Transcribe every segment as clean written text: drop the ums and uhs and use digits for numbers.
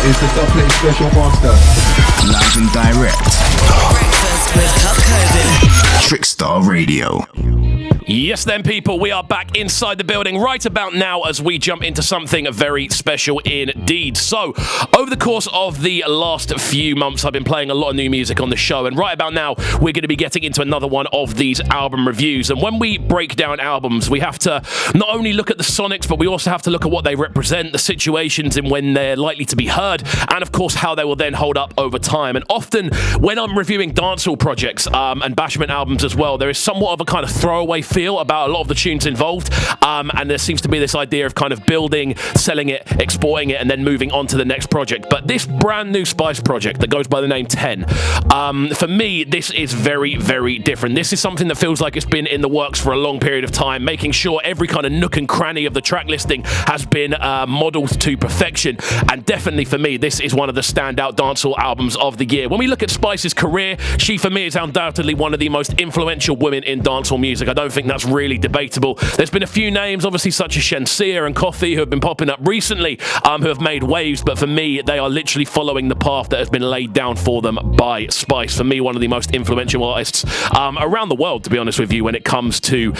is the Doublet Special Master. Live and direct. Breakfast with CubCamTV. Trickstar Radio. Yes then, people, we are back inside the building right about now as we jump into something very special indeed. So, over the course of the last few months, I've been playing a lot of new music on the show, and right about now, we're going to be getting into another one of these album reviews. And when we break down albums, we have to not only look at the sonics, but we also have to look at what they represent, the situations in when they're likely to be heard, and of course, how they will then hold up over time. And often, when I'm reviewing dancehall projects and bashment albums as well, there is somewhat of a kind of throwaway feel about a lot of the tunes involved, and there seems to be this idea of kind of building, selling it, exporting it, and then moving on to the next project. But this brand new S.p.i.c.e project that goes by the name 10, for me, this is very, very different. This is something that feels like it's been in the works for a long period of time, making sure every kind of nook and cranny of the track listing has been modelled to perfection. And definitely for me, this is one of the standout dancehall albums of the year. When we look at S.p.i.c.e.'s career, she for me is undoubtedly one of the most influential women in dancehall music. I don't think that's really debatable. There's been a few names, obviously, such as Shenseea and Kxvu, who have been popping up recently, who have made waves, but for me, they are literally following the path that has been laid down for them by S.p.i.c.e. For me, one of the most influential artists around the world, to be honest with you, when it comes to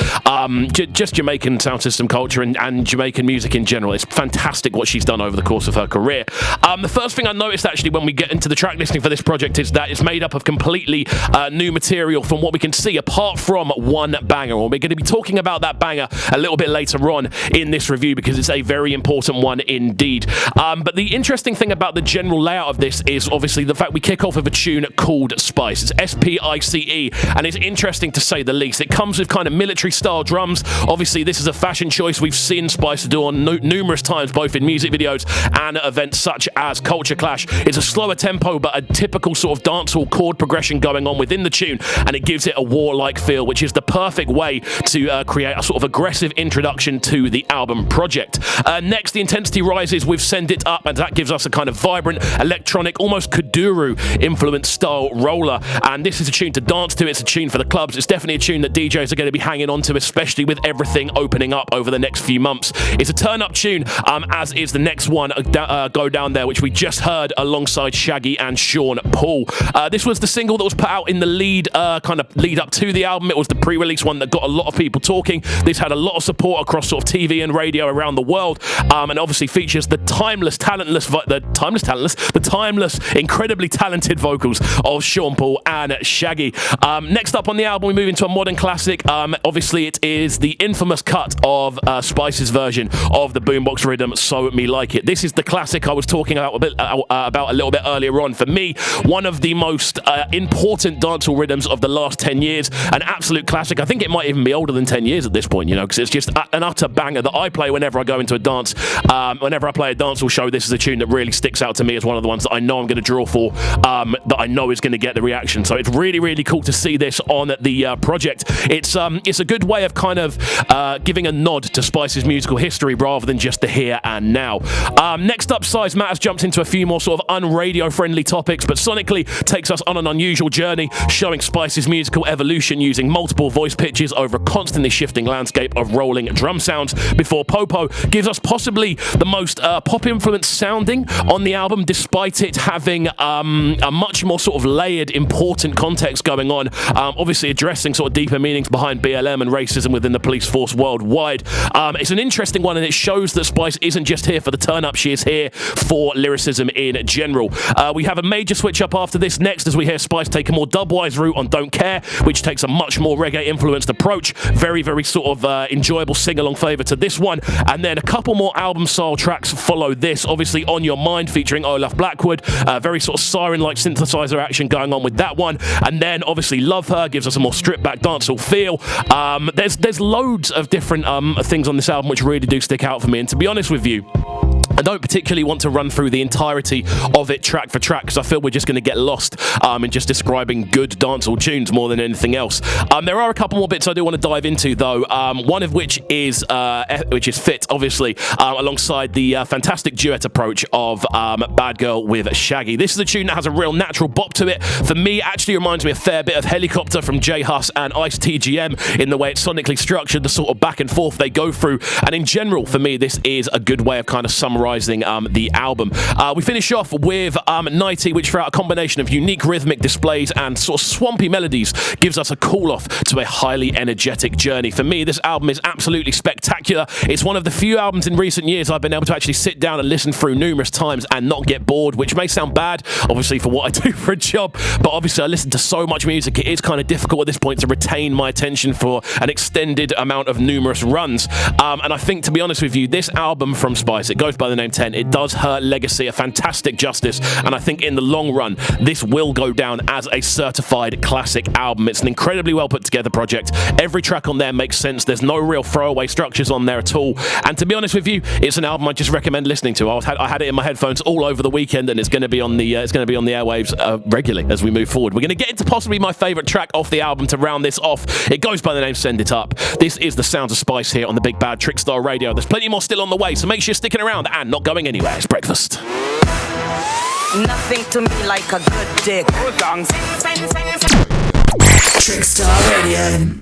just Jamaican sound system culture and Jamaican music in general. It's fantastic what she's done over the course of her career. The first thing I noticed, actually, when we get into the track listing for this project is that it's made up of completely new material from what we can see, apart from one banger. And we're going to be talking about that banger a little bit later on in this review because it's a very important one indeed. But the interesting thing about the general layout of this is obviously the fact we kick off with a tune called S.p.i.c.e. It's S.p.i.c.e. and it's interesting to say the least. It comes with kind of military style drums. Obviously this is a fashion choice we've seen S.p.i.c.e. do on numerous times, both in music videos and at events such as Culture Clash. It's a slower tempo but a typical sort of dancehall chord progression going on within the tune, and it gives it a warlike feel, which is the perfect way to create a sort of aggressive introduction to the album project. Next, the intensity rises with Send It Up, and that gives us a kind of vibrant, electronic, almost Kuduro influenced style roller. And this is a tune to dance to. It's a tune for the clubs. It's definitely a tune that DJs are going to be hanging on to, especially with everything opening up over the next few months. It's a turn-up tune, as is the next one, Go Down There, which we just heard alongside Shaggy and Sean Paul. This was the single that was put out in the lead up to the album. It was the pre-release one that got a lot of people talking. This had a lot of support across sort of TV and radio around the world, and obviously features the timeless, incredibly talented vocals of Sean Paul and Shaggy. Next up on the album, we move into a modern classic. Obviously, it is the infamous cut of S.p.i.c.e.'s version of the boombox rhythm, So Me Like It. This is the classic I was talking about a little bit earlier on. For me, one of the most important dancehall rhythms of the last 10 years, an absolute classic. I think it might even be older than 10 years at this point, because it's just an utter banger that I play whenever I go into a dance. Whenever I play a dancehall show, this is a tune that really sticks out to me as one of the ones that I know I'm going to draw for, that I know is going to get the reaction. So it's really, really cool to see this on the project. It's a good way of kind of giving a nod to S.p.i.c.e.'s musical history rather than just the here and now. Next up, Size Matters jumps into a few more sort of unradio friendly topics, but sonically takes us on an unusual journey, showing S.p.i.c.e.'s musical evolution using multiple voice pitches over a constantly shifting landscape of rolling drum sounds, before Popo gives us possibly the most pop-influenced sounding on the album, despite it having a much more sort of layered, important context going on, obviously addressing sort of deeper meanings behind BLM and racism within the police force worldwide. It's an interesting one, and it shows that S.p.i.c.e. isn't just here for the turn-up, she is here for lyricism in general. We have a major switch-up after this next, as we hear S.p.i.c.e. take a more dubwise route on Don't Care, which takes a much more reggae-influenced approach. Very, very sort of enjoyable sing-along flavour to this one. And then a couple more album-style tracks follow this. Obviously, On Your Mind featuring Olaf Blackwood. Very sort of siren-like synthesizer action going on with that one. And then, obviously, Love Her gives us a more stripped-back dancehall feel. There's loads of different things on this album which really do stick out for me. And to be honest with you, I don't particularly want to run through the entirety of it track for track because I feel we're just going to get lost in just describing good dancehall tunes more than anything else. There are a couple more bits I do want to dive into though, one of which is Fit, obviously, alongside the fantastic duet approach of Bad Girl with Shaggy. This is a tune that has a real natural bop to it. For me, actually reminds me a fair bit of Helicopter from J Hus and Ice-T GM in the way it's sonically structured, the sort of back and forth they go through. And in general, for me, this is a good way of kind of summarising summarising the album. We finish off with Nighty, which throughout a combination of unique rhythmic displays and sort of swampy melodies gives us a call-off to a highly energetic journey. For me, this album is absolutely spectacular. It's one of the few albums in recent years I've been able to actually sit down and listen through numerous times and not get bored, which may sound bad, obviously, for what I do for a job, but obviously I listen to so much music, it is kind of difficult at this point to retain my attention for an extended amount of numerous runs. And I think, to be honest with you, this album from s.p.i.c.e, it goes by the name 10, it does her legacy a fantastic justice, and I think in the long run, this will go down as a certified classic album. It's an incredibly well put together project. Every track on there makes sense. There's no real throwaway structures on there at all. And to be honest with you, it's an album I just recommend listening to. I had it in my headphones all over the weekend, and it's going to be on the airwaves regularly as we move forward. We're going to get into possibly my favourite track off the album to round this off. It goes by the name Send It Up. This is the sounds of s.p.i.c.e here on the Big Bad Trickstar Radio. There's plenty more still on the way, so make sure you're sticking around and not going anywhere. It's breakfast. Nothing to me like a good dick. Trickstar Radio.